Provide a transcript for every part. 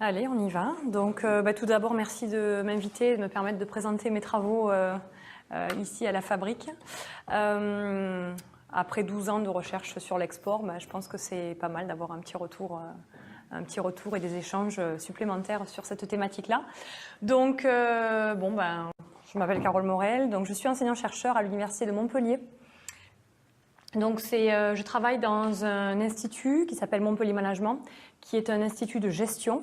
Allez, on y va. Donc, tout d'abord, merci de m'inviter et de me permettre de présenter mes travaux ici à la fabrique. Après 12 ans de recherche sur l'export, je pense que c'est pas mal d'avoir un petit retour et des échanges supplémentaires sur cette thématique-là. Donc, je m'appelle Carole Morel, donc je suis enseignant-chercheur à l'Université de Montpellier. Donc, je travaille dans un institut qui s'appelle Montpellier Management, qui est un institut de gestion,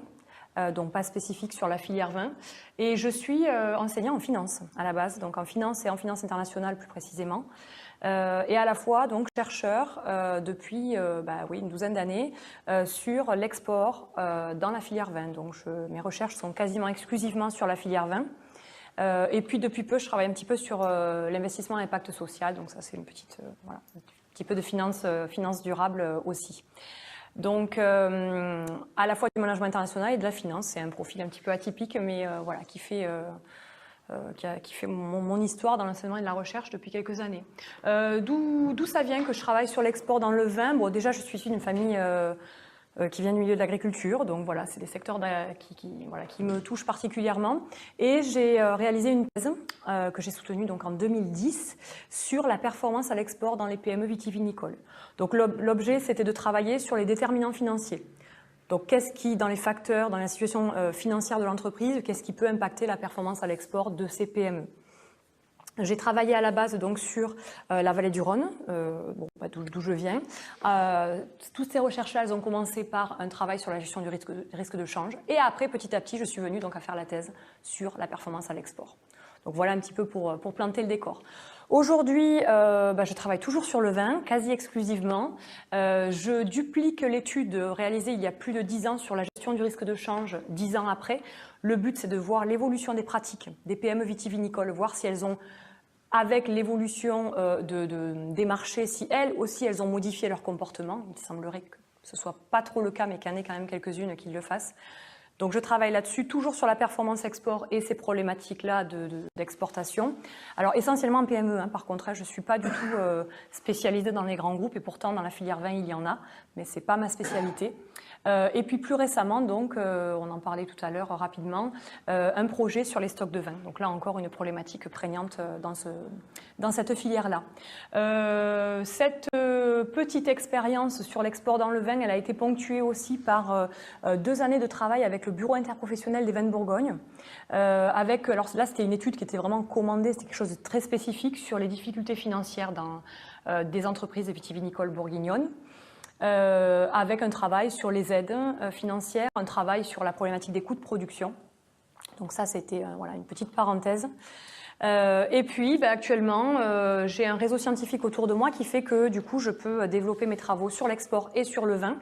donc pas spécifique sur la filière vin. Et je suis enseignant en finance à la base, donc en finance et en finance internationale plus précisément. Et à la fois donc chercheur depuis une douzaine d'années sur l'export dans la filière vin. Donc mes recherches sont quasiment exclusivement sur la filière vin. Et puis depuis peu, je travaille un petit peu sur l'investissement à impact social. Donc ça, c'est un petit peu de finance durable aussi. Donc, à la fois du management international et de la finance, c'est un profil un petit peu atypique, mais qui fait mon histoire dans l'enseignement et de la recherche depuis quelques années. D'où ça vient que je travaille sur l'export dans le vin? Bon, déjà, je suis issue d'une famille qui vient du milieu de l'agriculture, donc voilà, c'est des secteurs qui me touchent particulièrement. Et j'ai réalisé une thèse que j'ai soutenue donc en 2010 sur la performance à l'export dans les PME vitivinicoles. Donc l'objet, c'était de travailler sur les déterminants financiers. Donc qu'est-ce qui, dans les facteurs, dans la situation financière de l'entreprise, qu'est-ce qui peut impacter la performance à l'export de ces PME? J'ai travaillé à la base donc sur la vallée du Rhône, d'où je viens. Toutes ces recherches-là, elles ont commencé par un travail sur la gestion du risque de change. Et après, petit à petit, je suis venue donc à faire la thèse sur la performance à l'export. Donc voilà un petit peu pour planter le décor. Aujourd'hui, je travaille toujours sur le vin, quasi exclusivement. Je duplique l'étude réalisée il y a plus de 10 ans sur la gestion du risque de change, 10 ans après. Le but, c'est de voir l'évolution des pratiques des PME vitivinicoles, voir si elles ont, avec l'évolution des marchés, si elles aussi, elles ont modifié leur comportement. Il semblerait que ce soit pas trop le cas, mais qu'il y en ait quand même quelques-unes qui le fassent. Donc je travaille là-dessus, toujours sur la performance export et ces problématiques-là d'exportation. Alors essentiellement en PME, par contre, je ne suis pas du tout spécialisée dans les grands groupes et pourtant dans la filière vin il y en a, mais ce n'est pas ma spécialité. Et puis plus récemment, donc, on en parlait tout à l'heure rapidement, un projet sur les stocks de vin. Donc là encore une problématique prégnante dans cette filière-là. Cette petite expérience sur l'export dans le vin, elle a été ponctuée aussi par 2 années de travail avec le Bureau interprofessionnel des vins de Bourgogne. Alors là, c'était une étude qui était vraiment commandée, c'était quelque chose de très spécifique sur les difficultés financières des entreprises vitivinicoles bourguignonnes. Avec un travail sur les aides financières, un travail sur la problématique des coûts de production. Donc ça, c'était une petite parenthèse. Et puis, actuellement, j'ai un réseau scientifique autour de moi qui fait que, du coup, je peux développer mes travaux sur l'export et sur le vin.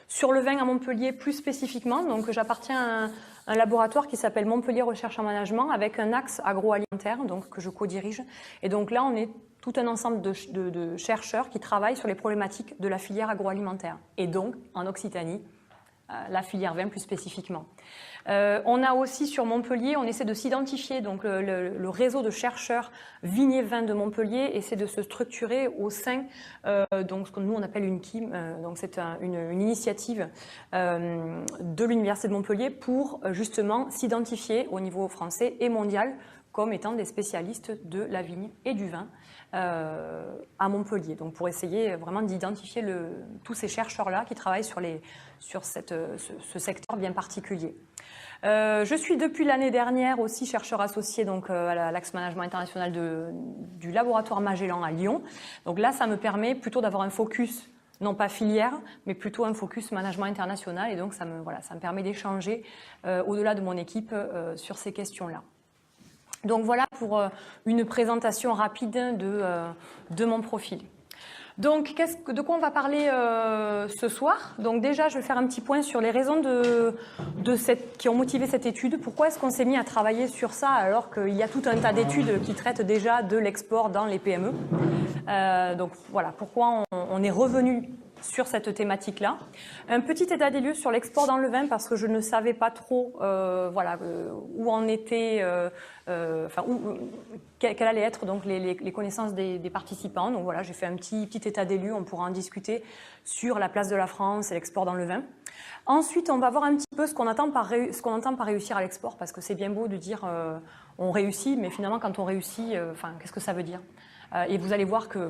Sur le vin à Montpellier, plus spécifiquement, donc j'appartiens à un laboratoire qui s'appelle Montpellier Recherche en Management avec un axe agroalimentaire, donc que je co-dirige. Et donc là, on est tout un ensemble de chercheurs qui travaillent sur les problématiques de la filière agroalimentaire. Et donc, en Occitanie, la filière vin plus spécifiquement. On a aussi sur Montpellier, on essaie de s'identifier, donc le réseau de chercheurs vignes vins de Montpellier essaie de se structurer au sein donc ce que nous on appelle une KIM, donc c'est une initiative de l'Université de Montpellier pour justement s'identifier au niveau français et mondial comme étant des spécialistes de la vigne et du vin à Montpellier. Donc pour essayer vraiment d'identifier tous ces chercheurs-là qui travaillent sur ce secteur bien particulier. Je suis depuis l'année dernière aussi chercheur associé donc, à l'Axe Management International du laboratoire Magellan à Lyon. Donc là, ça me permet plutôt d'avoir un focus, non pas filière, mais plutôt un focus management international. Et donc ça me permet d'échanger au-delà de mon équipe sur ces questions-là. Donc voilà pour une présentation rapide de mon profil. Donc, de quoi on va parler ce soir? Donc déjà, je vais faire un petit point sur les raisons qui ont motivé cette étude. Pourquoi est-ce qu'on s'est mis à travailler sur ça alors qu'il y a tout un tas d'études qui traitent déjà de l'export dans les PME? Donc voilà, pourquoi on est revenu sur cette thématique-là. Un petit état des lieux sur l'export dans le vin parce que je ne savais pas trop où en était, quelles allaient être donc les connaissances des participants. Donc voilà, j'ai fait un petit état des lieux, on pourra en discuter sur la place de la France et l'export dans le vin. Ensuite, on va voir un petit peu ce qu'on entend par réussir à l'export, parce que c'est bien beau de dire on réussit, mais finalement quand on réussit, qu'est-ce que ça veut dire? Et vous allez voir que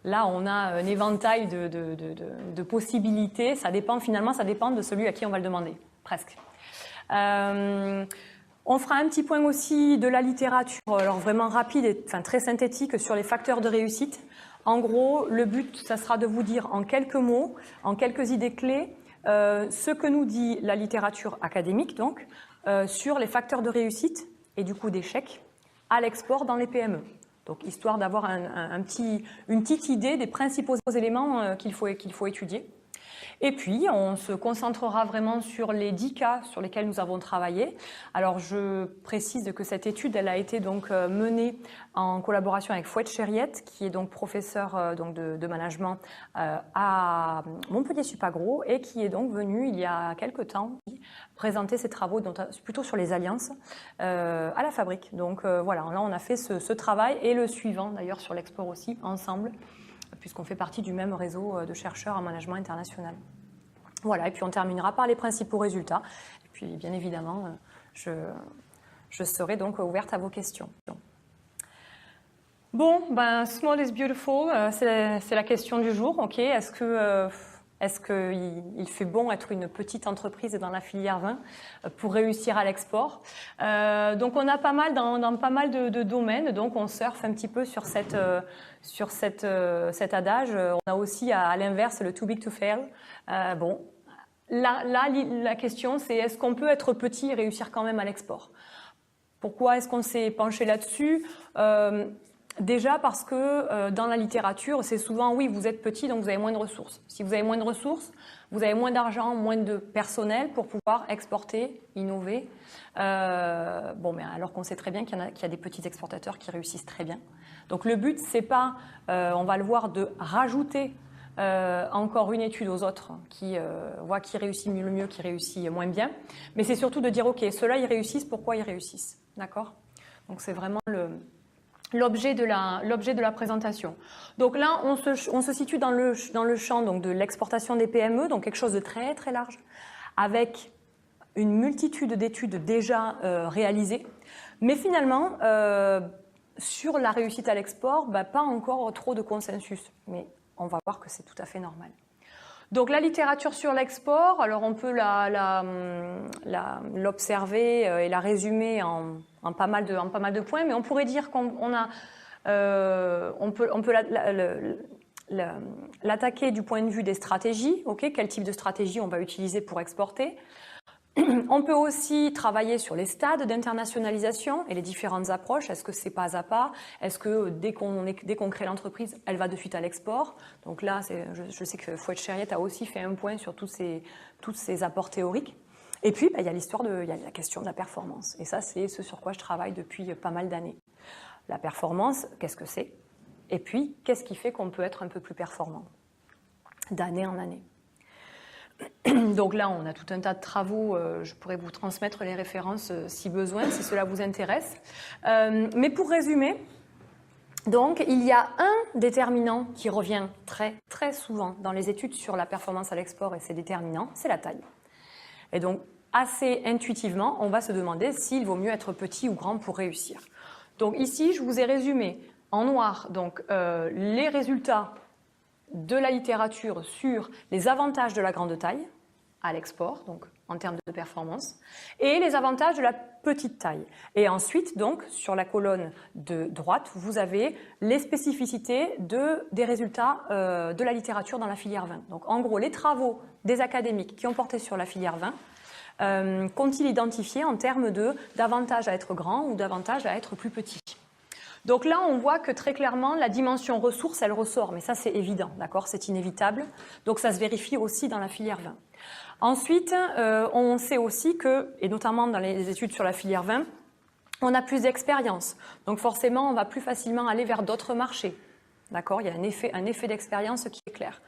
là, on a un éventail de possibilités. Ça dépend de celui à qui on va le demander, presque. On fera un petit point aussi de la littérature, alors vraiment rapide et très synthétique sur les facteurs de réussite. En gros, le but, ça sera de vous dire en quelques mots, en quelques idées clés, ce que nous dit la littérature académique, donc, sur les facteurs de réussite et du coup d'échec à l'export dans les PME. Donc, histoire d'avoir une petite idée des principaux éléments qu'il faut étudier. Et puis, on se concentrera vraiment sur les 10 cas sur lesquels nous avons travaillé. Alors, je précise que cette étude, elle a été donc menée en collaboration avec Fouad Chériette, qui est donc professeur de management à Montpellier-Supagro et qui est donc venu il y a quelques temps présenter ses travaux plutôt sur les alliances à la Fabrique. Donc voilà, là on a fait ce travail et le suivant d'ailleurs sur l'export aussi ensemble, puisqu'on fait partie du même réseau de chercheurs en management international. Voilà, et puis on terminera par les principaux résultats. Et puis bien évidemment, je serai donc ouverte à vos questions. Bon, small is beautiful, c'est la question du jour. Ok, est-ce qu'il fait bon être une petite entreprise dans la filière vin pour réussir à l'export? Donc on a pas mal dans pas mal de domaines, donc on surfe un petit peu sur cet adage. On a aussi à l'inverse le too big to fail. Bon, là la question c'est est-ce qu'on peut être petit et réussir quand même à l'export? Pourquoi est-ce qu'on s'est penché là-dessus? Déjà parce que dans la littérature, c'est souvent oui, vous êtes petit, donc vous avez moins de ressources. Si vous avez moins de ressources, vous avez moins d'argent, moins de personnel pour pouvoir exporter, innover. Mais alors qu'on sait très bien qu'il y a des petits exportateurs qui réussissent très bien. Donc le but, c'est pas, on va le voir, de rajouter encore une étude aux autres qui voit qui réussit le mieux, qui réussit moins bien. Mais c'est surtout de dire, ok, ceux-là, ils réussissent, pourquoi ils réussissent? D'accord? Donc c'est vraiment l'objet de la présentation. Donc là, on se situe dans le champ donc, de l'exportation des PME, donc quelque chose de très très large, avec une multitude d'études déjà réalisées. Mais finalement, sur la réussite à l'export, pas encore trop de consensus. Mais on va voir que c'est tout à fait normal. Donc la littérature sur l'export, alors on peut l'observer et la résumer en pas mal de points, mais on pourrait dire qu'on peut l'attaquer du point de vue des stratégies. Okay, quel type de stratégie on va utiliser pour exporter? On peut aussi travailler sur les stades d'internationalisation et les différentes approches. Est-ce que c'est pas à pas? Est-ce que dès qu'on crée l'entreprise, elle va de suite à l'export? Donc là, je sais que Fouad Chériette a aussi fait un point sur tous ces apports théoriques. Et puis, il y a la question de la performance. Et ça, c'est ce sur quoi je travaille depuis pas mal d'années. La performance, qu'est-ce que c'est? Et puis, qu'est-ce qui fait qu'on peut être un peu plus performant d'année en année? Donc là, on a tout un tas de travaux. Je pourrais vous transmettre les références si besoin, si cela vous intéresse. Mais pour résumer, donc, il y a un déterminant qui revient très, très souvent dans les études sur la performance à l'export et ses déterminants, c'est la taille. Et donc, assez intuitivement, on va se demander s'il vaut mieux être petit ou grand pour réussir. Donc ici, je vous ai résumé en noir donc, les résultats de la littérature sur les avantages de la grande taille à l'export, donc en termes de performance, et les avantages de la petite taille. Et ensuite, donc, sur la colonne de droite, vous avez les spécificités des résultats de la littérature dans la filière vin. Donc, en gros, les travaux des académiques qui ont porté sur la filière vin, qu'ont-ils identifié en termes d'avantages à être grand ou d'avantages à être plus petit? Donc là, on voit que très clairement, la dimension ressources, elle ressort. Mais ça, c'est évident, d'accord? C'est inévitable. Donc ça se vérifie aussi dans la filière vin. Ensuite, on sait aussi que, et notamment dans les études sur la filière vin, on a plus d'expérience. Donc forcément, on va plus facilement aller vers d'autres marchés. D'accord? Il y a un effet d'expérience qui est clair.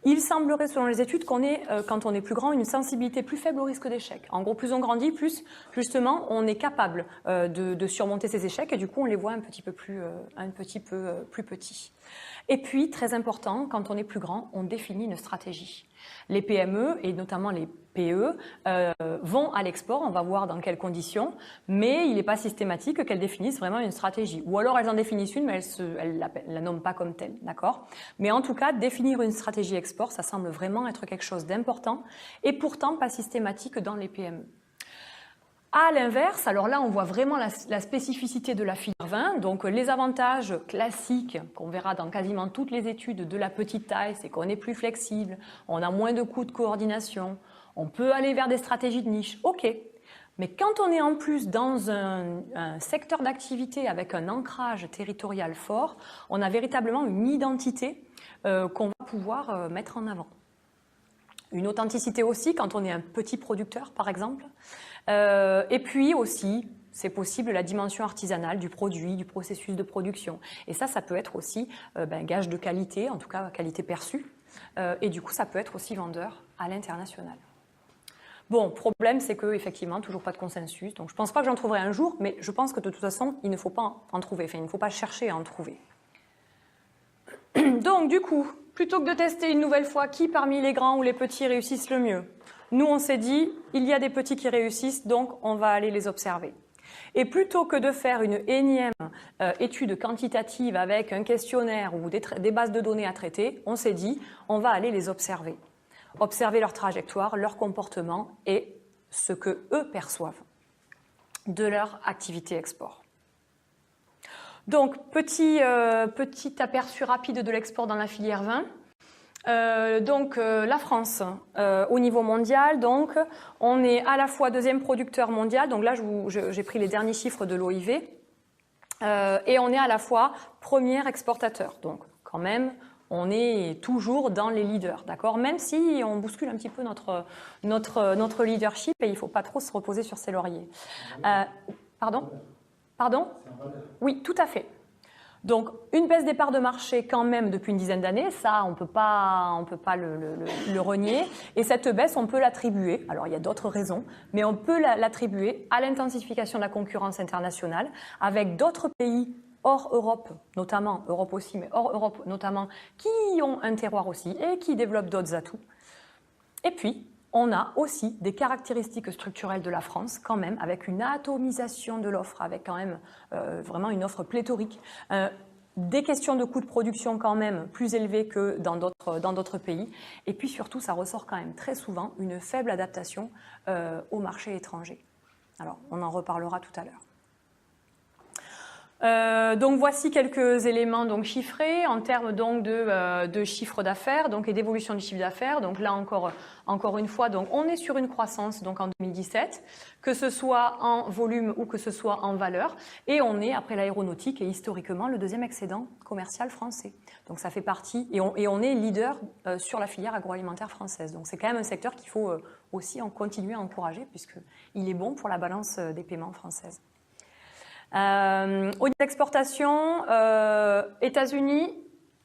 Il semblerait, selon les études, qu'on ait, quand on est plus grand, une sensibilité plus faible au risque d'échec. En gros, plus on grandit, plus, justement, on est capable de surmonter ces échecs et du coup, on les voit un petit peu plus petits. Et puis, très important, quand on est plus grand, on définit une stratégie. Les PME, et notamment les PE, vont à l'export, on va voir dans quelles conditions, mais il n'est pas systématique qu'elles définissent vraiment une stratégie. Ou alors elles en définissent une, mais elles la nomment pas comme telle, d'accord? Mais en tout cas, définir une stratégie export, ça semble vraiment être quelque chose d'important, et pourtant pas systématique dans les PME. À l'inverse, alors là, on voit vraiment la spécificité de la filière vin. Donc, les avantages classiques qu'on verra dans quasiment toutes les études de la petite taille, c'est qu'on est plus flexible, on a moins de coûts de coordination, on peut aller vers des stratégies de niche. OK. Mais quand on est en plus dans un secteur d'activité avec un ancrage territorial fort, on a véritablement une identité qu'on va pouvoir mettre en avant. Une authenticité aussi quand on est un petit producteur, par exemple. Et puis aussi, c'est possible, la dimension artisanale du produit, du processus de production. Et ça peut être aussi gage de qualité, en tout cas qualité perçue. Et du coup, ça peut être aussi vendeur à l'international. Bon, problème, c'est qu'effectivement, toujours pas de consensus. Donc, je ne pense pas que j'en trouverai un jour, mais je pense que de toute façon, il ne faut pas en trouver. Enfin, il ne faut pas chercher à en trouver. Donc, du coup, plutôt que de tester une nouvelle fois qui parmi les grands ou les petits réussissent le mieux, nous, on s'est dit, il y a des petits qui réussissent, donc on va aller les observer. Et plutôt que de faire une énième étude quantitative avec un questionnaire ou des bases de données à traiter, on s'est dit, on va aller les observer. Observer leur trajectoire, leur comportement et ce que eux perçoivent de leur activité export. Donc, petit aperçu rapide de l'export dans la filière vin. La France, au niveau mondial, donc, on est à la fois deuxième producteur mondial, donc là j'ai pris les derniers chiffres de l'OIV, et on est à la fois premier exportateur, donc quand même on est toujours dans les leaders, d'accord, même si on bouscule un petit peu notre leadership et il ne faut pas trop se reposer sur ses lauriers. Pardon ? Oui, tout à fait. Donc, une baisse des parts de marché quand même depuis une dizaine d'années, ça, on peut pas le renier. Et cette baisse, on peut l'attribuer, alors il y a d'autres raisons, mais on peut l'attribuer à l'intensification de la concurrence internationale avec d'autres pays hors Europe, notamment, Europe aussi, mais hors Europe notamment, qui ont un terroir aussi et qui développent d'autres atouts. Et puis, on a aussi des caractéristiques structurelles de la France, quand même, avec une atomisation de l'offre, avec quand même vraiment une offre pléthorique. Des questions de coûts de production quand même plus élevés que dans d'autres pays. Et puis surtout, ça ressort quand même très souvent une faible adaptation au marché étranger. Alors, on en reparlera tout à l'heure. Donc voici quelques éléments donc chiffrés en termes donc de chiffre d'affaires donc et d'évolution du chiffre d'affaires. Donc là encore une fois donc on est sur une croissance donc en 2017, que ce soit en volume ou que ce soit en valeur, et on est après l'aéronautique et historiquement le deuxième excédent commercial français. Donc ça fait partie et on est leader sur la filière agroalimentaire française. Donc c'est quand même un secteur qu'il faut aussi en continuer à encourager puisque il est bon pour la balance des paiements française. Au niveau d'exportation, États-Unis,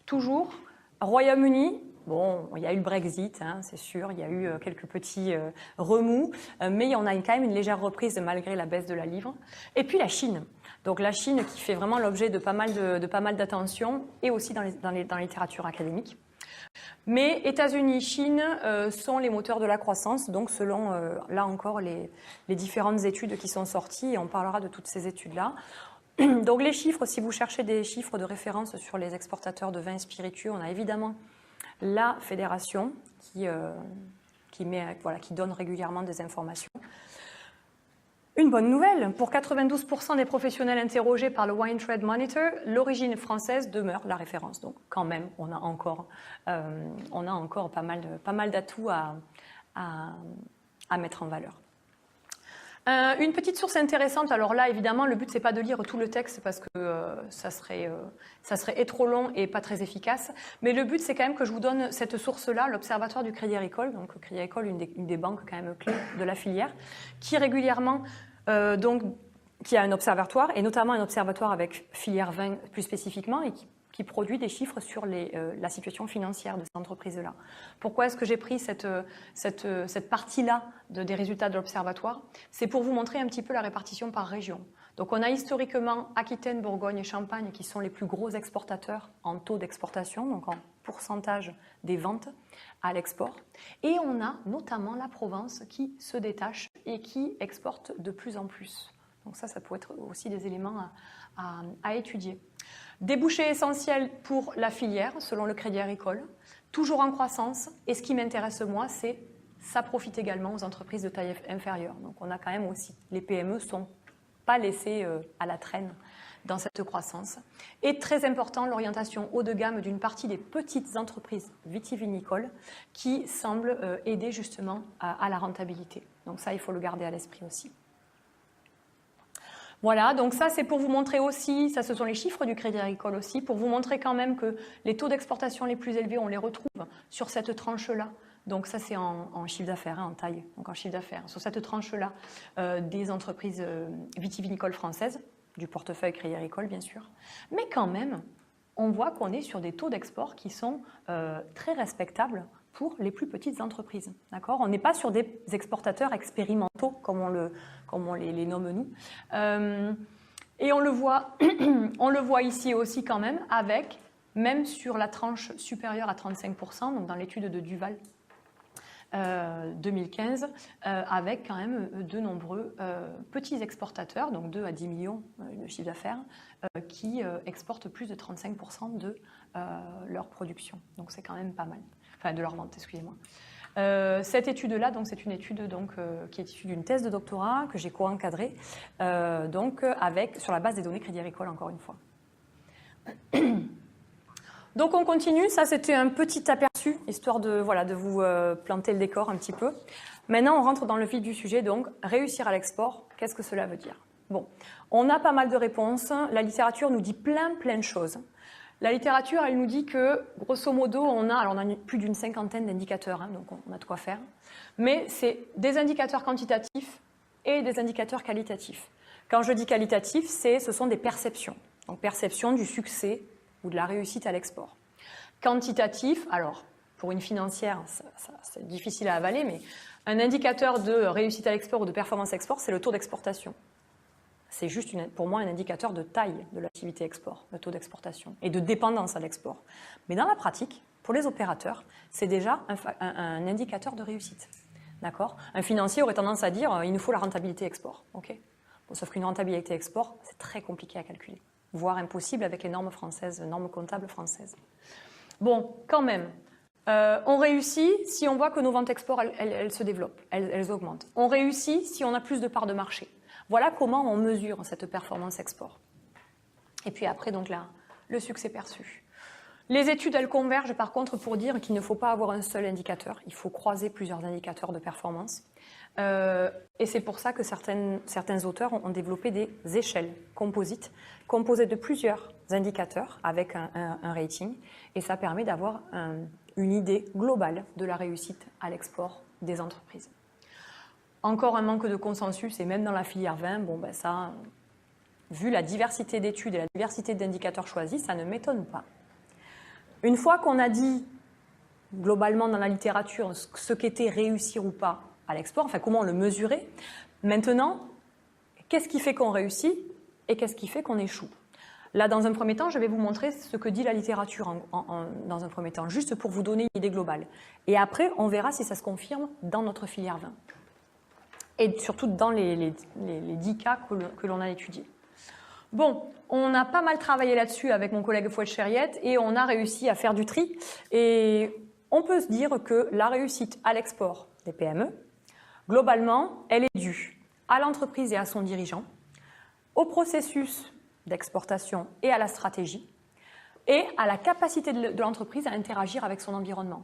toujours. Royaume-Uni, bon, il y a eu le Brexit, hein, c'est sûr, il y a eu quelques petits remous, mais on a quand même une légère reprise malgré la baisse de la livre. Et puis la Chine. Donc la Chine qui fait vraiment l'objet de pas mal d'attention et aussi dans la littérature académique. Mais États-Unis, Chine sont les moteurs de la croissance, donc selon, là encore, les différentes études qui sont sorties, et on parlera de toutes ces études-là. Donc les chiffres, si vous cherchez des chiffres de référence sur les exportateurs de vins spiritueux, on a évidemment la fédération qui donne régulièrement des informations. Une bonne nouvelle, pour 92% des professionnels interrogés par le Wine Trade Monitor, l'origine française demeure la référence. Donc quand même, on a encore pas mal d'atouts à mettre en valeur. Une petite source intéressante, alors là évidemment le but c'est pas de lire tout le texte parce que ça serait trop long et pas très efficace, mais le but c'est quand même que je vous donne cette source-là, l'Observatoire du Crédit Agricole, donc le Crédit Agricole, une des banques quand même clés de la filière, qui régulièrement qui a un observatoire et notamment un observatoire avec filière vin plus spécifiquement et qui produit des chiffres sur la situation financière de ces entreprises-là. Pourquoi est-ce que j'ai pris cette partie-là des résultats de l'Observatoire? C'est pour vous montrer un petit peu la répartition par région. Donc on a historiquement Aquitaine, Bourgogne et Champagne qui sont les plus gros exportateurs en taux d'exportation, donc en pourcentage des ventes à l'export. Et on a notamment la Provence qui se détache et qui exporte de plus en plus. Donc ça peut être aussi des éléments à étudier. Débouchés essentiels pour la filière, selon le Crédit Agricole, toujours en croissance. Et ce qui m'intéresse moi, c'est ça profite également aux entreprises de taille inférieure. Donc on a quand même aussi, les PME sont pas laissées à la traîne dans cette croissance. Et très important, l'orientation haut de gamme d'une partie des petites entreprises vitivinicoles qui semblent aider justement à la rentabilité. Donc ça, il faut le garder à l'esprit aussi. Voilà, donc ça c'est pour vous montrer aussi, ça ce sont les chiffres du Crédit Agricole aussi, pour vous montrer quand même que les taux d'exportation les plus élevés, on les retrouve sur cette tranche-là. Donc ça c'est en chiffre d'affaires, en taille, donc en chiffre d'affaires. Sur cette tranche-là des entreprises vitivinicoles françaises, du portefeuille Crédit Agricole bien sûr. Mais quand même, on voit qu'on est sur des taux d'export qui sont très respectables pour les plus petites entreprises. D'accord ? On n'est pas sur des exportateurs expérimentaux, comme on les nomme nous. Et on le voit ici aussi quand même, avec, même sur la tranche supérieure à 35%, donc dans l'étude de Duval 2015, avec quand même de nombreux petits exportateurs, donc 2 à 10 millions de chiffre d'affaires, qui exportent plus de 35% de leur production. Donc c'est quand même pas mal. Enfin, de leur vente, excusez-moi. Cette étude-là, donc c'est une étude qui est issue d'une thèse de doctorat que j'ai co-encadrée, sur la base des données Crédit Agricole, encore une fois. Donc on continue, ça c'était un petit aperçu, histoire de vous planter le décor un petit peu. Maintenant on rentre dans le vif du sujet, donc réussir à l'export, qu'est-ce que cela veut dire? Bon, on a pas mal de réponses, la littérature nous dit plein de choses. La littérature, elle nous dit que, grosso modo, on a plus d'une cinquantaine d'indicateurs, hein, donc on a de quoi faire. Mais c'est des indicateurs quantitatifs et des indicateurs qualitatifs. Quand je dis qualitatif, ce sont des perceptions. Donc perception du succès ou de la réussite à l'export. Quantitatif, alors, pour une financière, c'est difficile à avaler, mais un indicateur de réussite à l'export ou de performance export, c'est le taux d'exportation. C'est juste, pour moi, un indicateur de taille de l'activité export, le taux d'exportation, et de dépendance à l'export. Mais dans la pratique, pour les opérateurs, c'est déjà un indicateur de réussite. D'accord ? Un financier aurait tendance à dire il nous faut la rentabilité export. Okay ? Bon, sauf qu'une rentabilité export, c'est très compliqué à calculer, voire impossible avec les normes françaises, normes comptables françaises. Bon, quand même, on réussit si on voit que nos ventes export, elles se développent, elles augmentent. On réussit si on a plus de parts de marché. Voilà comment on mesure cette performance export. Et puis après, donc là, le succès perçu. Les études, elles convergent par contre pour dire qu'il ne faut pas avoir un seul indicateur. Il faut croiser plusieurs indicateurs de performance. Et c'est pour ça que certains auteurs ont développé des échelles composites composées de plusieurs indicateurs avec un rating. Et ça permet d'avoir une idée globale de la réussite à l'export des entreprises. Encore un manque de consensus, et même dans la filière vin, ça, vu la diversité d'études et la diversité d'indicateurs choisis, ça ne m'étonne pas. Une fois qu'on a dit, globalement dans la littérature, ce qu'était réussir ou pas à l'export, enfin comment le mesurer, maintenant, qu'est-ce qui fait qu'on réussit et qu'est-ce qui fait qu'on échoue? Là, dans un premier temps, je vais vous montrer ce que dit la littérature dans un premier temps, juste pour vous donner une idée globale. Et après, on verra si ça se confirme dans notre filière vin. Et surtout dans les 10 cas que l'on a étudiés. Bon, on a pas mal travaillé là-dessus avec mon collègue Fouet-Chériette et on a réussi à faire du tri. Et on peut se dire que la réussite à l'export des PME, globalement, elle est due à l'entreprise et à son dirigeant, au processus d'exportation et à la stratégie, et à la capacité de l'entreprise à interagir avec son environnement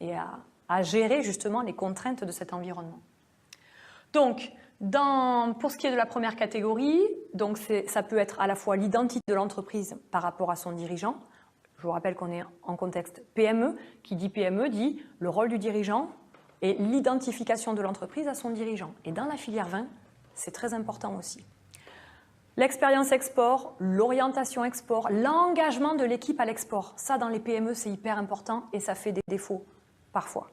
et à gérer justement les contraintes de cet environnement. Donc, pour ce qui est de la première catégorie, donc ça peut être à la fois l'identité de l'entreprise par rapport à son dirigeant. Je vous rappelle qu'on est en contexte PME. Qui dit PME dit le rôle du dirigeant et l'identification de l'entreprise à son dirigeant. Et dans la filière vin, c'est très important aussi. L'expérience export, l'orientation export, l'engagement de l'équipe à l'export. Ça, dans les PME, c'est hyper important et ça fait des défauts parfois.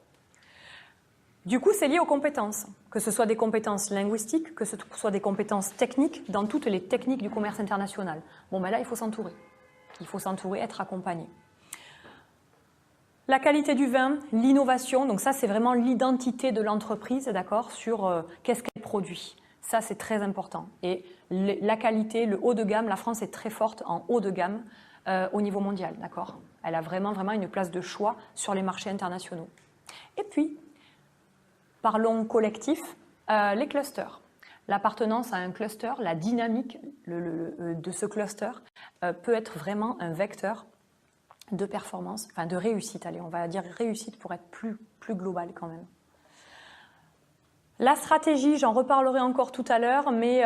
Du coup, c'est lié aux compétences, que ce soit des compétences linguistiques, que ce soit des compétences techniques, dans toutes les techniques du commerce international. Bon, ben là, il faut s'entourer. Il faut s'entourer, être accompagné. La qualité du vin, l'innovation, donc ça, c'est vraiment l'identité de l'entreprise, d'accord, sur qu'est-ce qu'elle produit. Ça, c'est très important. Et la qualité, le haut de gamme, la France est très forte en haut de gamme au niveau mondial, d'accord. Elle a vraiment une place de choix sur les marchés internationaux. Et puis, parlons collectif, les clusters. L'appartenance à un cluster, la dynamique de ce cluster peut être vraiment un vecteur de performance, enfin de réussite. Allez, on va dire réussite pour être plus global quand même. La stratégie, j'en reparlerai encore tout à l'heure, mais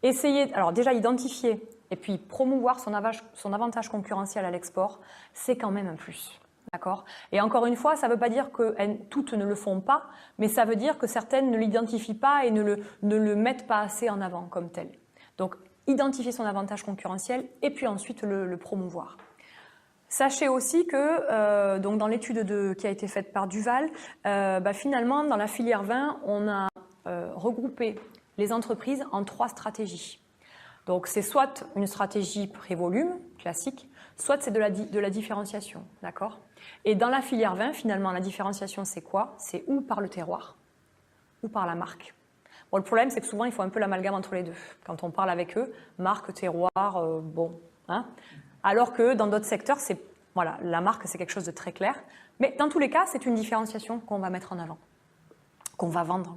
essayer, alors déjà identifier et puis promouvoir son avantage concurrentiel à l'export, c'est quand même un plus. D'accord ? Et encore une fois, ça ne veut pas dire que toutes ne le font pas, mais ça veut dire que certaines ne l'identifient pas et ne le mettent pas assez en avant comme tel. Donc, identifier son avantage concurrentiel et puis ensuite le promouvoir. Sachez aussi que donc dans l'étude qui a été faite par Duval, finalement, dans la filière vin, on a regroupé les entreprises en 3 stratégies. Donc, c'est soit une stratégie pré-volume, classique, soit c'est de la différenciation, d'accord ? Et dans la filière vin, finalement, la différenciation, c'est quoi ? C'est ou par le terroir, ou par la marque. Bon, le problème, c'est que souvent, il faut un peu l'amalgame entre les deux. Quand on parle avec eux, marque, terroir, bon, hein ? Alors que dans d'autres secteurs, voilà, la marque, c'est quelque chose de très clair. Mais dans tous les cas, c'est une différenciation qu'on va mettre en avant, qu'on va vendre.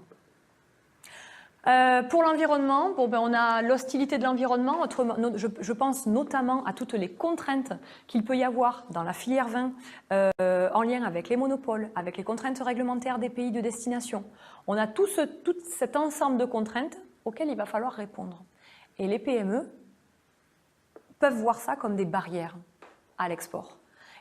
Pour l'environnement, on a l'hostilité de l'environnement. Je pense notamment à toutes les contraintes qu'il peut y avoir dans la filière vin en lien avec les monopoles, avec les contraintes réglementaires des pays de destination. On a tout cet ensemble de contraintes auxquelles il va falloir répondre. Et les PME peuvent voir ça comme des barrières à l'export.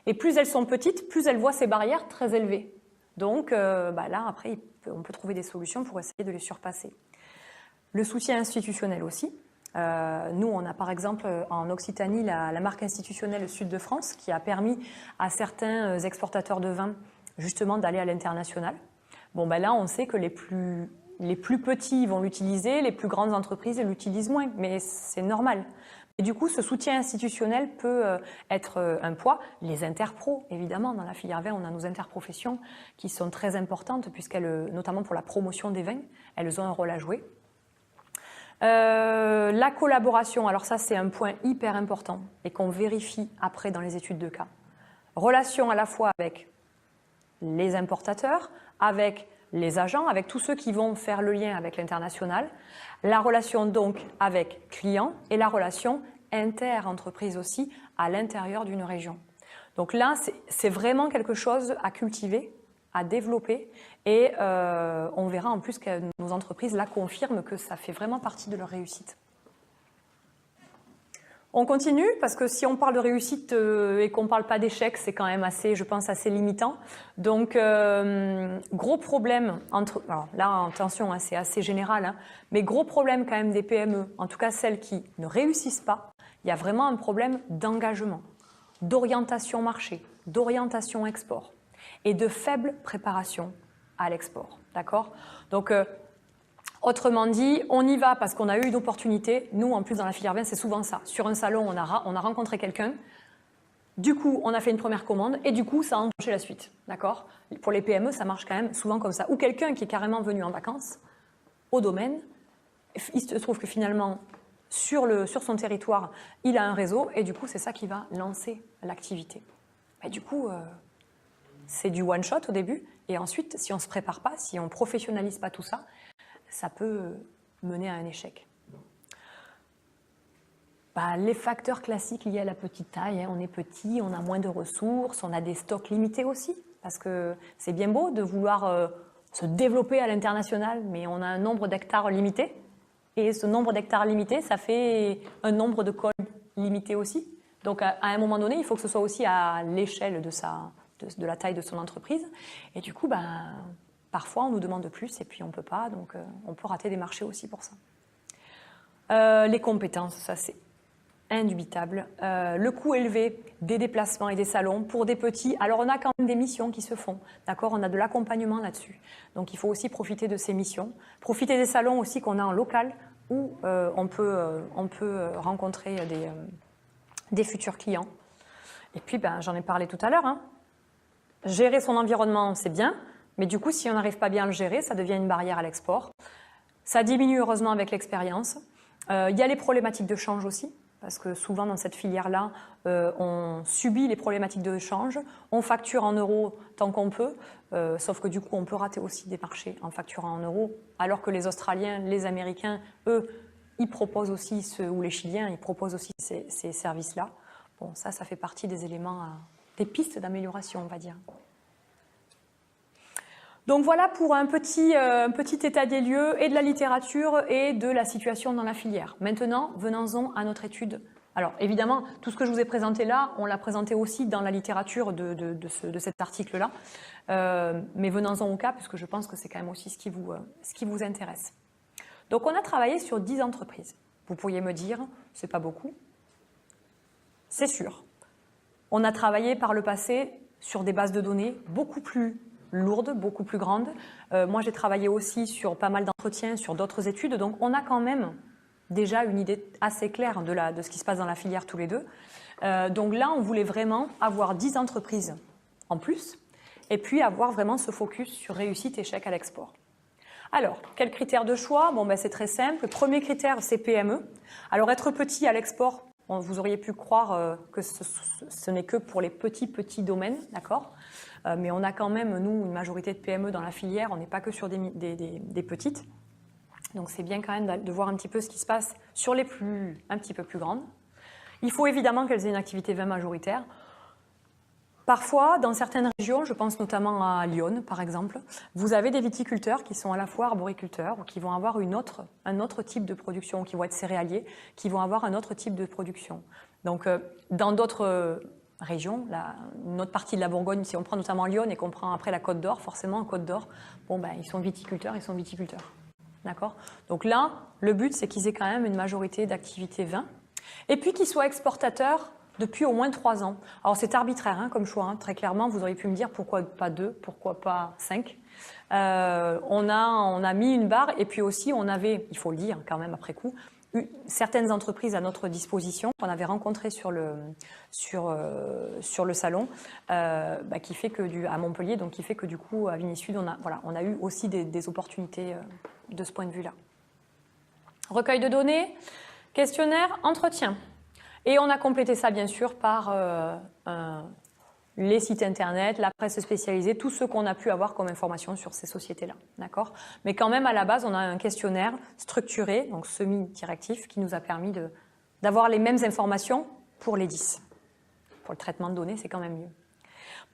Et plus elles sont petites, plus elles voient ces barrières très élevées. Donc là, après, on peut trouver des solutions pour essayer de les surpasser. Le soutien institutionnel aussi. Nous, on a par exemple en Occitanie la marque institutionnelle Sud de France qui a permis à certains exportateurs de vin justement d'aller à l'international. Bon, là, on sait que les plus petits vont l'utiliser, les plus grandes entreprises l'utilisent moins, mais c'est normal. Et du coup, ce soutien institutionnel peut être un poids. Les interpros, évidemment, dans la filière vin, on a nos interprofessions qui sont très importantes, puisqu'elles, notamment pour la promotion des vins, elles ont un rôle à jouer. La collaboration, alors ça c'est un point hyper important et qu'on vérifie après dans les études de cas. Relation à la fois avec les importateurs, avec les agents, avec tous ceux qui vont faire le lien avec l'international, la relation donc avec clients et la relation inter-entreprise aussi à l'intérieur d'une région. Donc là, c'est vraiment quelque chose à cultiver, à développer et on verra en plus que nos entreprises là confirment que ça fait vraiment partie de leur réussite. On continue parce que si on parle de réussite et qu'on ne parle pas d'échec, c'est quand même assez, je pense, assez limitant. Donc, gros problème alors là, attention, hein, c'est assez général, hein, mais gros problème quand même des PME, en tout cas celles qui ne réussissent pas, il y a vraiment un problème d'engagement, d'orientation marché, d'orientation export et de faible préparation à l'export. D'accord ? Donc, autrement dit, on y va parce qu'on a eu une opportunité. Nous, en plus, dans la filière vin, c'est souvent ça. Sur un salon, on a rencontré quelqu'un. Du coup, on a fait une première commande et du coup, ça a enclenché la suite. D'accord ? Pour les PME, ça marche quand même souvent comme ça. Ou quelqu'un qui est carrément venu en vacances au domaine. Il se trouve que finalement, sur son territoire, il a un réseau et du coup, c'est ça qui va lancer l'activité. Et du coup, c'est du one shot au début. Et ensuite, si on ne se prépare pas, si on ne professionnalise pas tout ça, ça peut mener à un échec. Les facteurs classiques liés à la petite taille, hein, on est petit, on a moins de ressources, on a des stocks limités aussi, parce que c'est bien beau de vouloir se développer à l'international, mais on a un nombre d'hectares limité, et ce nombre d'hectares limité, ça fait un nombre de cols limité aussi. Donc à un moment donné, il faut que ce soit aussi à l'échelle de la taille de son entreprise, et du coup, parfois, on nous demande plus et puis on ne peut pas, donc on peut rater des marchés aussi pour ça. Les compétences, ça c'est indubitable. Le coût élevé des déplacements et des salons pour des petits. Alors on a quand même des missions qui se font, d'accord. On a de l'accompagnement là-dessus. Donc il faut aussi profiter de ces missions. Profiter des salons aussi qu'on a en local où on peut rencontrer des futurs clients. Et puis j'en ai parlé tout à l'heure. Hein. Gérer son environnement, c'est bien, mais du coup si on n'arrive pas bien à le gérer, ça devient une barrière à l'export. Ça diminue heureusement avec l'expérience. Il y a les problématiques de change aussi. Parce que souvent dans cette filière-là, on subit les problématiques de change, on facture en euros tant qu'on peut, sauf que du coup on peut rater aussi des marchés en facturant en euros, alors que les Australiens, les Américains, eux, ils proposent aussi, ou les Chiliens, ils proposent aussi ces services-là. Bon, ça fait partie des éléments, des pistes d'amélioration, on va dire. Donc voilà pour un petit état des lieux et de la littérature et de la situation dans la filière. Maintenant, venons-en à notre étude. Alors évidemment, tout ce que je vous ai présenté là, on l'a présenté aussi dans la littérature de cet article-là. Mais venons-en au cas, puisque je pense que c'est quand même aussi ce qui vous intéresse. Donc on a travaillé sur 10 entreprises. Vous pourriez me dire, c'est pas beaucoup. C'est sûr. On a travaillé par le passé sur des bases de données beaucoup plus lourde, beaucoup plus grande. Moi, j'ai travaillé aussi sur pas mal d'entretiens, sur d'autres études. Donc, on a quand même déjà une idée assez claire de ce qui se passe dans la filière tous les deux. Donc là, on voulait vraiment avoir 10 entreprises en plus et puis avoir vraiment ce focus sur réussite, échec à l'export. Alors, quels critères de choix? Bon, c'est très simple. Le premier critère, c'est PME. Alors, être petit à l'export, vous auriez pu croire que ce n'est que pour les petits domaines, d'accord? Mais on a quand même, nous, une majorité de PME dans la filière. On n'est pas que sur des petites. Donc, c'est bien quand même de voir un petit peu ce qui se passe sur les un petit peu plus grandes. Il faut évidemment qu'elles aient une activité vin majoritaire. Parfois, dans certaines régions, je pense notamment à Lyon, par exemple, vous avez des viticulteurs qui sont à la fois arboriculteurs ou qui vont avoir un autre type de production, qui vont être céréaliers, qui vont avoir un autre type de production. Donc, dans d'autres régions, une autre partie de la Bourgogne, si on prend notamment Lyon et qu'on prend après la Côte d'Or, forcément, en Côte d'Or, ils sont viticulteurs. D'accord ? Donc là, le but, c'est qu'ils aient quand même une majorité d'activité vin et puis qu'ils soient exportateurs depuis au moins 3 ans. Alors c'est arbitraire comme choix, très clairement. Vous auriez pu me dire pourquoi pas 2, pourquoi pas 5. On a mis une barre et puis aussi on avait, il faut le dire quand même après coup, certaines entreprises à notre disposition qu'on avait rencontrées sur le salon, qui fait que à Montpellier, donc qui fait que du coup à Vinisud on a eu aussi des opportunités de ce point de vue-là. Recueil de données, questionnaire, entretien. Et on a complété ça, bien sûr, par les sites internet, la presse spécialisée, tout ce qu'on a pu avoir comme information sur ces sociétés-là. D'accord ? Mais quand même, à la base, on a un questionnaire structuré, donc semi-directif, qui nous a permis d'avoir les mêmes informations pour les 10. Pour le traitement de données, c'est quand même mieux.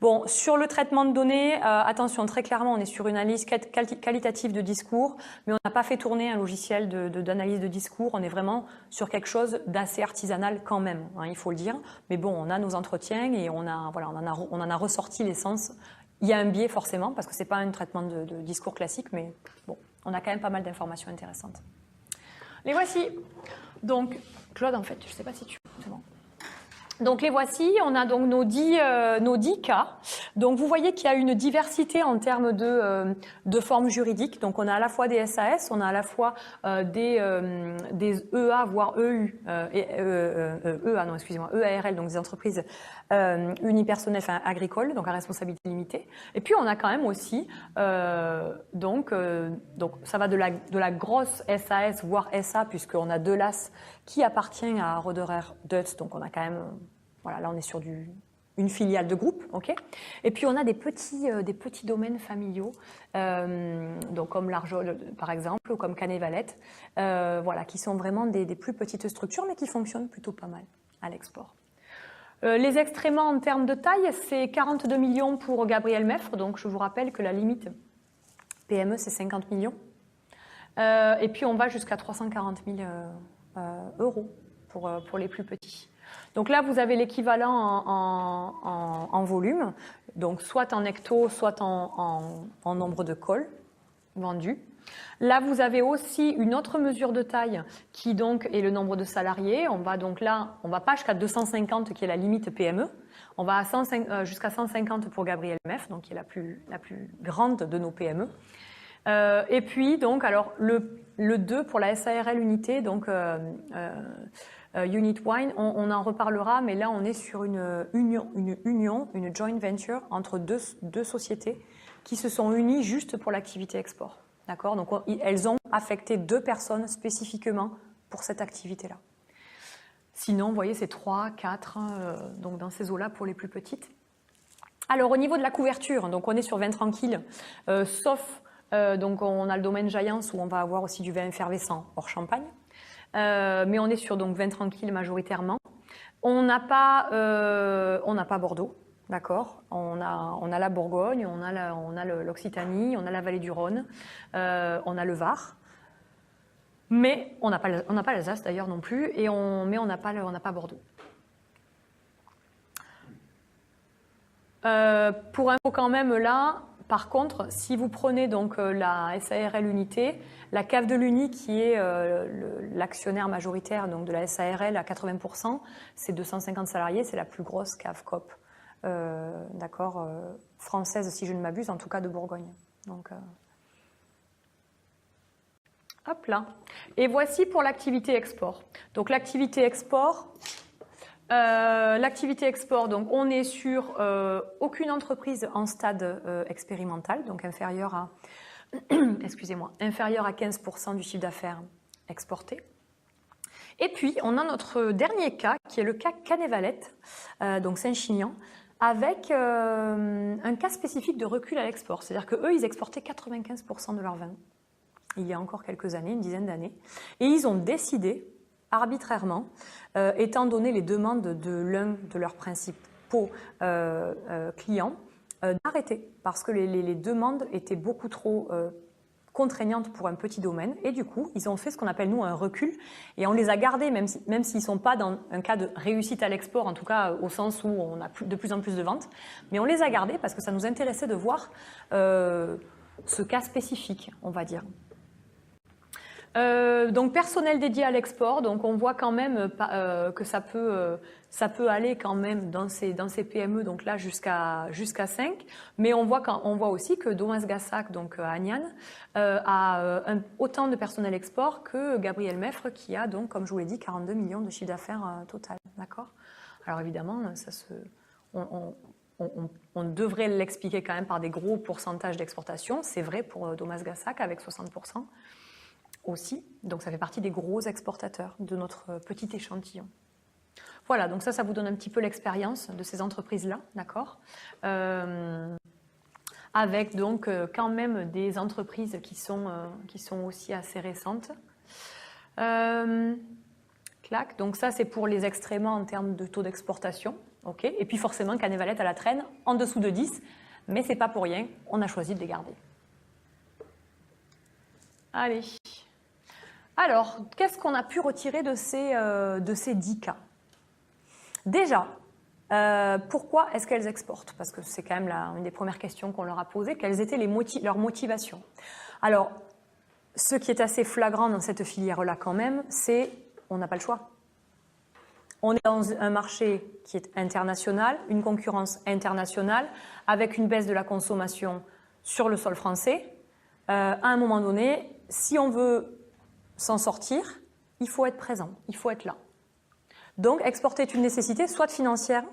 Bon, sur le traitement de données, attention, très clairement, on est sur une analyse qualitative de discours, mais on n'a pas fait tourner un logiciel d'analyse de discours. On est vraiment sur quelque chose d'assez artisanal quand même, il faut le dire. Mais bon, on a nos entretiens et on en a ressorti l'essence. Il y a un biais forcément, parce que c'est pas un traitement de discours classique, mais bon, on a quand même pas mal d'informations intéressantes. Les voici. Donc, Claude, en fait, je sais pas si tu... C'est bon. Donc les voici, on a donc nos 10 cas. Donc vous voyez qu'il y a une diversité en termes de formes juridiques. Donc on a à la fois des SAS, on a à la fois des EA voire EU EARL, donc des entreprises unipersonnelles, agricoles, donc à responsabilité limitée. Et puis on a quand même aussi donc ça va de la grosse SAS voire SA, puisqu'on a 2 LAS qui appartient à Roederer Deutz, donc on a quand même, là on est sur une filiale de groupe, ok. Et puis on a des petits domaines familiaux, donc comme l'Arjol par exemple, ou comme Canet-Valette, qui sont vraiment des plus petites structures, mais qui fonctionnent plutôt pas mal à l'export. Les extréments en termes de taille, c'est 42 millions pour Gabriel Meffre, donc je vous rappelle que la limite PME c'est 50 millions, et puis on va jusqu'à 340 000 euros pour les plus petits. Donc là, vous avez l'équivalent en volume, donc soit en hecto, soit en nombre de cols vendus. Là, vous avez aussi une autre mesure de taille qui donc est le nombre de salariés. On va donc là, on va pas jusqu'à 250 qui est la limite PME. On va jusqu'à 150 pour Gabriel Meff, donc qui est la plus grande de nos PME. Et puis donc alors le 2 pour la SARL unité, donc Unit Wine, on en reparlera, mais là on est sur une joint venture entre deux sociétés qui se sont unies juste pour l'activité export. D'accord? Donc elles ont affecté 2 personnes spécifiquement pour cette activité-là. Sinon, vous voyez, c'est 3, 4, donc dans ces eaux-là pour les plus petites. Alors au niveau de la couverture, donc on est sur vin tranquille, sauf donc on a le domaine Jaillance où on va avoir aussi du vin effervescent hors champagne. Mais on est sur donc vin tranquille majoritairement. On n'a pas Bordeaux, d'accord. On a la Bourgogne, on a l'Occitanie, on a la vallée du Rhône, on a le Var. Mais on n'a pas l'Alsace d'ailleurs non plus, mais on n'a pas Bordeaux. Pour info quand même là, par contre, si vous prenez donc la SARL unité, la cave de l'Uni qui est l'actionnaire majoritaire donc de la SARL à 80%, c'est 250 salariés, c'est la plus grosse cave COP, d'accord, française si je ne m'abuse, en tout cas de Bourgogne. Donc, hop là. Et voici pour l'activité export. Donc l'activité export. Donc on est sur aucune entreprise en stade expérimental, donc inférieur à, inférieur à 15% du chiffre d'affaires exporté. Et puis on a notre dernier cas, qui est le cas Canet-Valette, donc Saint-Chinian, avec un cas spécifique de recul à l'export. C'est-à-dire qu'eux, ils exportaient 95% de leur vin, il y a encore quelques années, une dizaine d'années, et ils ont décidé, arbitrairement, étant donné les demandes de l'un de leurs principaux clients, d'arrêter parce que les demandes étaient beaucoup trop contraignantes pour un petit domaine et du coup ils ont fait ce qu'on appelle nous un recul et on les a gardés même s'ils ne sont pas dans un cas de réussite à l'export, en tout cas au sens où on a de plus en plus de ventes, mais on les a gardés parce que ça nous intéressait de voir ce cas spécifique, on va dire. Donc personnel dédié à l'export, donc on voit quand même que ça peut aller quand même dans ces PME, donc là jusqu'à 5, mais on voit aussi que Domas Gassac, donc à Agnan, a autant de personnel export que Gabriel Meffre qui a donc, comme je vous l'ai dit, 42 millions de chiffre d'affaires total, d'accord. Alors évidemment, on devrait l'expliquer quand même par des gros pourcentages d'exportation, c'est vrai pour Domas Gassac avec 60%. Aussi, donc ça fait partie des gros exportateurs de notre petit échantillon. Voilà, donc ça vous donne un petit peu l'expérience de ces entreprises-là, d'accord, avec donc quand même des entreprises qui sont aussi assez récentes. Clac, donc ça c'est pour les extréments en termes de taux d'exportation, ok, et puis forcément Canet-Valette à la traîne en dessous de 10, mais c'est pas pour rien, on a choisi de les garder. Allez. Alors, qu'est-ce qu'on a pu retirer de ces 10 cas? Déjà, pourquoi est-ce qu'elles exportent? Parce que c'est quand même une des premières questions qu'on leur a posées. Quelles étaient leurs motivations? Alors, ce qui est assez flagrant dans cette filière-là quand même, c'est on n'a pas le choix. On est dans un marché qui est international, une concurrence internationale, avec une baisse de la consommation sur le sol français. À un moment donné, si on veut s'en sortir, il faut être présent, il faut être là. Donc exporter est une nécessité, soit financière,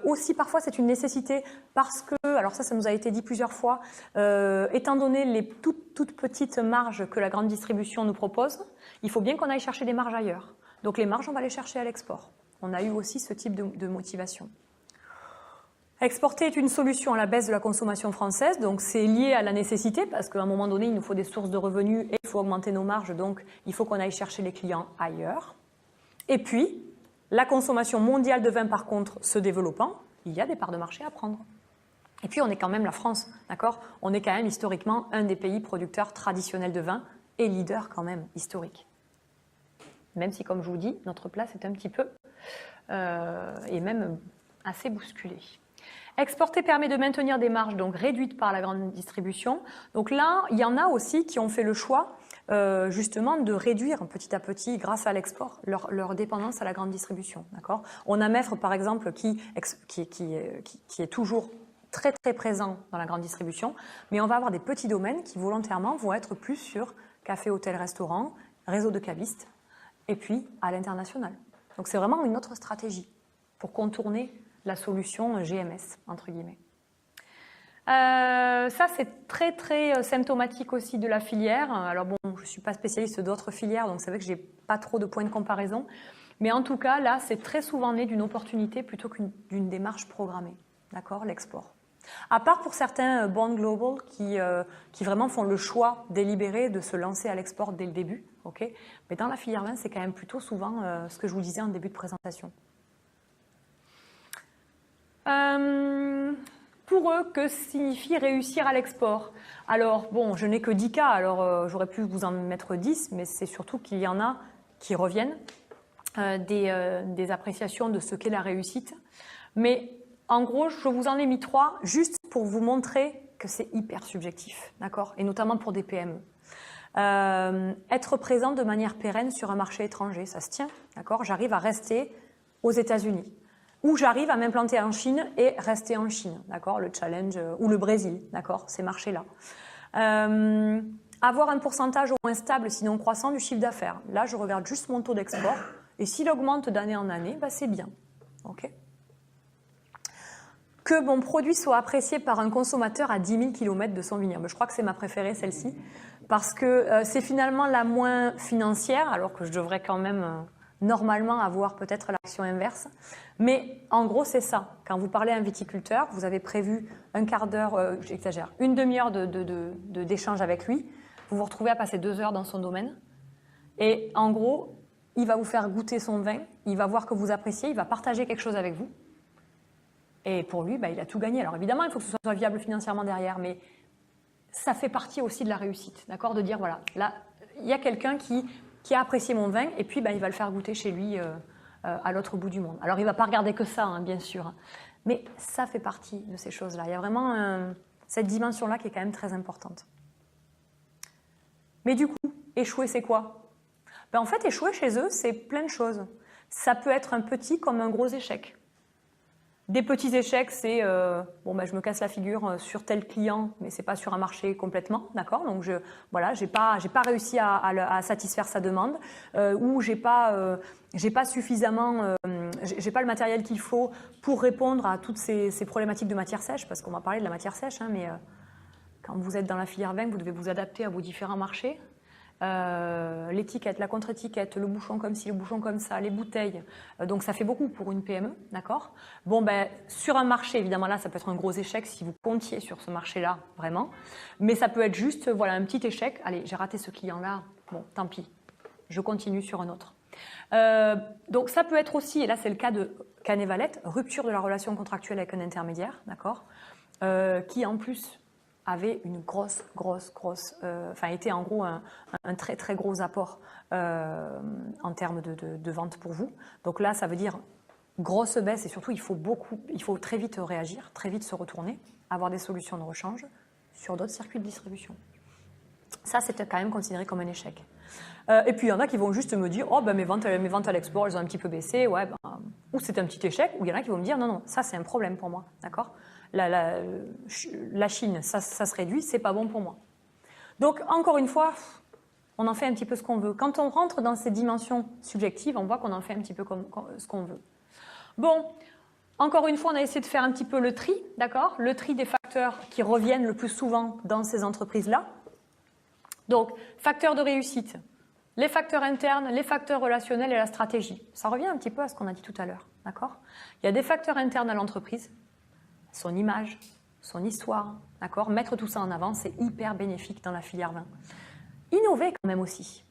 aussi parfois c'est une nécessité parce que, alors ça nous a été dit plusieurs fois, étant donné les toutes petites marges que la grande distribution nous propose, il faut bien qu'on aille chercher des marges ailleurs. Donc les marges, on va les chercher à l'export. On a eu aussi ce type de motivation. Exporter est une solution à la baisse de la consommation française, donc c'est lié à la nécessité parce qu'à un moment donné, il nous faut des sources de revenus et il faut augmenter nos marges, donc il faut qu'on aille chercher les clients ailleurs. Et puis, la consommation mondiale de vin, par contre, se développant, il y a des parts de marché à prendre. Et puis, on est quand même la France, d'accord? On est quand même historiquement un des pays producteurs traditionnels de vin et leader quand même historique. Même si, comme je vous dis, notre place est un petit peu et même assez bousculée. Exporter permet de maintenir des marges donc réduites par la grande distribution. Donc là, il y en a aussi qui ont fait le choix justement de réduire petit à petit, grâce à l'export, leur dépendance à la grande distribution. D'accord ? On a Meffre, par exemple, qui est toujours très très présent dans la grande distribution, mais on va avoir des petits domaines qui volontairement vont être plus sur café, hôtel, restaurant, réseau de cavistes, et puis à l'international. Donc c'est vraiment une autre stratégie pour contourner la solution GMS, entre guillemets. Ça, c'est très très symptomatique aussi de la filière. Alors bon, je ne suis pas spécialiste d'autres filières, donc c'est vrai que je n'ai pas trop de points de comparaison. Mais en tout cas, là, c'est très souvent né d'une opportunité plutôt qu'une démarche programmée. D'accord, l'export. À part pour certains bond global qui vraiment font le choix délibéré de se lancer à l'export dès le début. Okay, mais dans la filière vin, c'est quand même plutôt souvent ce que je vous disais en début de présentation. Pour eux, que signifie réussir à l'export? Alors, bon, je n'ai que 10 cas, alors j'aurais pu vous en mettre 10, mais c'est surtout qu'il y en a qui reviennent, des appréciations de ce qu'est la réussite. Mais en gros, je vous en ai mis 3, juste pour vous montrer que c'est hyper subjectif, d'accord? Et notamment pour des PME. Être présent de manière pérenne sur un marché étranger, ça se tient, d'accord? J'arrive à rester aux États-Unis. Ou j'arrive à m'implanter en Chine et rester en Chine, d'accord, le challenge, ou le Brésil, d'accord, ces marchés-là. Avoir un pourcentage au moins stable, sinon croissant, du chiffre d'affaires. Là, je regarde juste mon taux d'export, et s'il augmente d'année en année, bah, c'est bien. Okay. Que mon produit soit apprécié par un consommateur à 10 000 km de son vignoble. Je crois que c'est ma préférée, celle-ci, parce que c'est finalement la moins financière, alors que je devrais quand même... normalement avoir peut-être l'action inverse. Mais en gros, c'est ça. Quand vous parlez à un viticulteur, vous avez prévu un quart d'heure, j'exagère, une demi-heure d'échange avec lui. Vous vous retrouvez à passer 2 heures dans son domaine. Et en gros, il va vous faire goûter son vin, il va voir que vous appréciez, il va partager quelque chose avec vous. Et pour lui, bah, il a tout gagné. Alors évidemment, il faut que ce soit viable financièrement derrière, mais ça fait partie aussi de la réussite, d'accord ? De dire, voilà, là, il y a quelqu'un qui a apprécié mon vin, et puis ben, il va le faire goûter chez lui à l'autre bout du monde. Alors il ne va pas regarder que ça, hein, bien sûr, mais ça fait partie de ces choses-là. Il y a vraiment cette dimension-là qui est quand même très importante. Mais du coup, échouer, c'est quoi? Ben, en fait, échouer chez eux, c'est plein de choses. Ça peut être un petit comme un gros échec. Des petits échecs, c'est bon, ben, je me casse la figure sur tel client, mais c'est pas sur un marché complètement, d'accord. Donc j'ai pas réussi à satisfaire sa demande, ou j'ai pas suffisamment, j'ai pas le matériel qu'il faut pour répondre à toutes ces problématiques de matière sèche, parce qu'on va parler de la matière sèche, hein, mais quand vous êtes dans la filière vin, vous devez vous adapter à vos différents marchés. L'étiquette, la contre-étiquette, le bouchon comme ci, le bouchon comme ça, les bouteilles. Donc ça fait beaucoup pour une PME, d'accord ? Bon, ben, sur un marché, évidemment, là, ça peut être un gros échec si vous comptiez sur ce marché-là, vraiment. Mais ça peut être juste, voilà, un petit échec. Allez, j'ai raté ce client-là. Bon, tant pis. Je continue sur un autre. Donc ça peut être aussi, et là c'est le cas de Canet Valette, rupture de la relation contractuelle avec un intermédiaire, d'accord ? Qui en plus avait une était en gros un très très gros apport en termes de vente pour vous. Donc là, ça veut dire grosse baisse, et surtout il faut très vite réagir, très vite se retourner, avoir des solutions de rechange sur d'autres circuits de distribution. Ça, c'est quand même considéré comme un échec. Et puis il y en a qui vont juste me dire, oh ben mes ventes à l'export, elles ont un petit peu baissé, ouais, ben, ou c'est un petit échec, ou il y en a qui vont me dire, non, ça c'est un problème pour moi, d'accord ? La Chine, ça se réduit, c'est pas bon pour moi. Donc, encore une fois, on en fait un petit peu ce qu'on veut. Quand on rentre dans ces dimensions subjectives, on voit qu'on en fait un petit peu ce qu'on veut. Bon, encore une fois, on a essayé de faire un petit peu le tri, d'accord ? Le tri des facteurs qui reviennent le plus souvent dans ces entreprises-là. Donc, facteurs de réussite, les facteurs internes, les facteurs relationnels et la stratégie. Ça revient un petit peu à ce qu'on a dit tout à l'heure, d'accord ? Il y a des facteurs internes à l'entreprise, son image, son histoire, d'accord ? Mettre tout ça en avant, c'est hyper bénéfique dans la filière vin. Innover quand même aussi.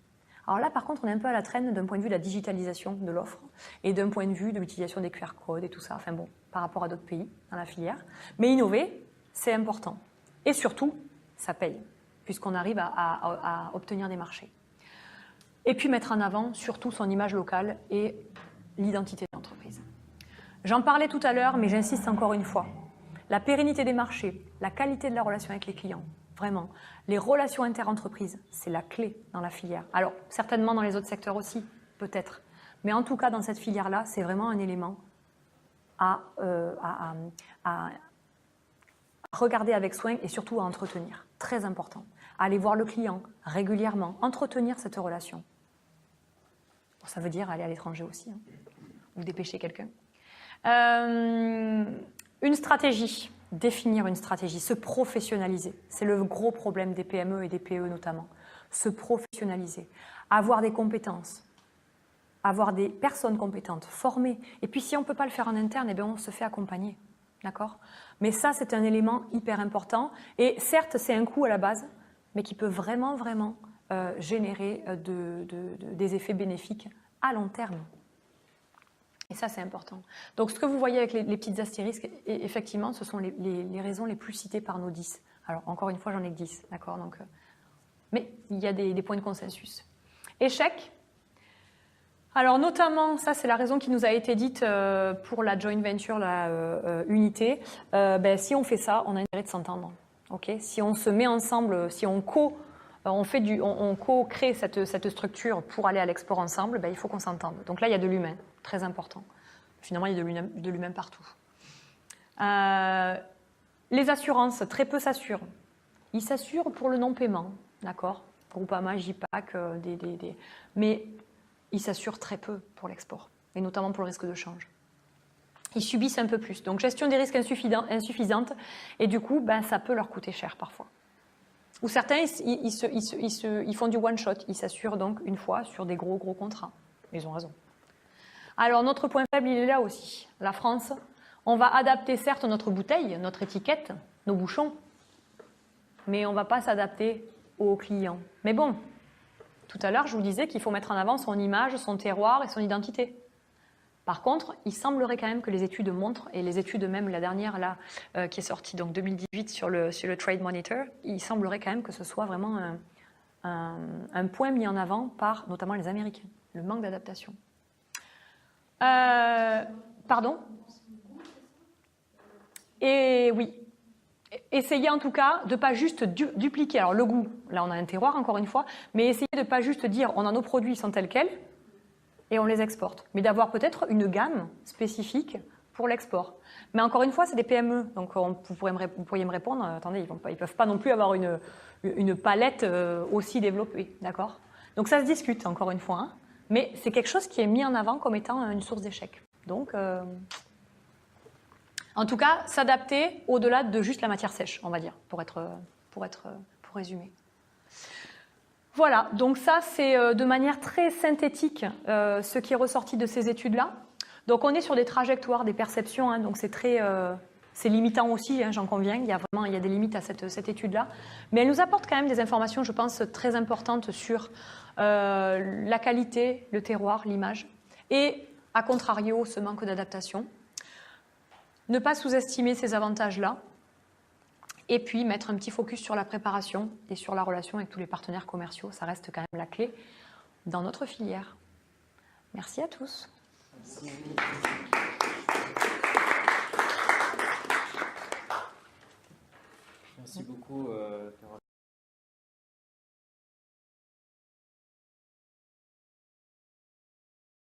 Alors là, par contre, on est un peu à la traîne d'un point de vue de la digitalisation de l'offre et d'un point de vue de l'utilisation des QR codes et tout ça, enfin bon, par rapport à d'autres pays dans la filière. Mais innover, c'est important. Et surtout, ça paye, puisqu'on arrive à obtenir des marchés. Et puis mettre en avant surtout son image locale et l'identité de l'entreprise. J'en parlais tout à l'heure, mais j'insiste encore une fois. la pérennité des marchés, la qualité de la relation avec les clients, vraiment. Les relations interentreprises, c'est la clé dans la filière. Alors, certainement dans les autres secteurs aussi, peut-être. Mais en tout cas, dans cette filière-là, c'est vraiment un élément à regarder avec soin et surtout à entretenir. Très important. Aller voir le client régulièrement, entretenir cette relation. Bon, ça veut dire aller à l'étranger aussi, hein, ou dépêcher quelqu'un. Une stratégie, définir une stratégie, se professionnaliser. C'est le gros problème des PME et des PE notamment. Se professionnaliser, avoir des compétences, avoir des personnes compétentes, formées. Et puis si on ne peut pas le faire en interne, eh bien, on se fait accompagner. D'accord ? Mais ça, c'est un élément hyper important. Et certes, c'est un coût à la base, mais qui peut vraiment, vraiment générer des effets bénéfiques à long terme. Et ça, c'est important. Donc, ce que vous voyez avec les petites astérisques, effectivement, ce sont les raisons les plus citées par nos 10. Alors, encore une fois, j'en ai que 10, d'accord ? Donc, mais il y a des points de consensus. Échec. Alors, notamment, ça, c'est la raison qui nous a été dite pour la joint venture, la unité. Si on fait ça, on a intérêt de s'entendre. Okay ? Si on se met ensemble, si on co-crée cette structure pour aller à l'export ensemble, il faut qu'on s'entende. Donc là, il y a de l'humain, très important. Finalement, il y a de l'humain partout. Les assurances, très peu s'assurent. Ils s'assurent pour le non-paiement, d'accord ? Groupama, JPAC, mais ils s'assurent très peu pour l'export, et notamment pour le risque de change. Ils subissent un peu plus. Donc, gestion des risques insuffisante, et du coup, ça peut leur coûter cher parfois. Ou certains, ils font du one-shot. Ils s'assurent donc une fois sur des gros contrats. Ils ont raison. Alors, notre point faible, il est là aussi. La France, on va adapter certes notre bouteille, notre étiquette, nos bouchons, mais on ne va pas s'adapter aux clients. Mais bon, tout à l'heure, je vous disais qu'il faut mettre en avant son image, son terroir et son identité. Par contre, il semblerait quand même que les études montrent, et les études même, la dernière là, qui est sortie, donc 2018 sur le Trade Monitor, il semblerait quand même que ce soit vraiment un point mis en avant par notamment les Américains, le manque d'adaptation. Pardon ? Et oui. Essayez en tout cas de ne pas juste dupliquer. Alors le goût, là on a un terroir encore une fois, mais essayez de ne pas juste dire on a nos produits, ils sont tels quels, et on les exporte. Mais d'avoir peut-être une gamme spécifique pour l'export. Mais encore une fois, c'est des PME. Donc vous pourriez me répondre, attendez, ils ne peuvent pas non plus avoir une palette aussi développée. D'accord ? Donc ça se discute, encore une fois. Hein, mais c'est quelque chose qui est mis en avant comme étant une source d'échec. Donc, en tout cas, s'adapter au-delà de juste la matière sèche, on va dire, pour résumer. Voilà, donc ça c'est de manière très synthétique ce qui est ressorti de ces études-là. Donc on est sur des trajectoires, des perceptions, hein, donc c'est limitant aussi, hein, j'en conviens, il y a des limites à cette étude-là. Mais elle nous apporte quand même des informations, je pense, très importantes sur la qualité, le terroir, l'image, et à contrario, ce manque d'adaptation. Ne pas sous-estimer ces avantages-là. Et puis, mettre un petit focus sur la préparation et sur la relation avec tous les partenaires commerciaux. Ça reste quand même la clé dans notre filière. Merci à tous. Merci. Merci beaucoup.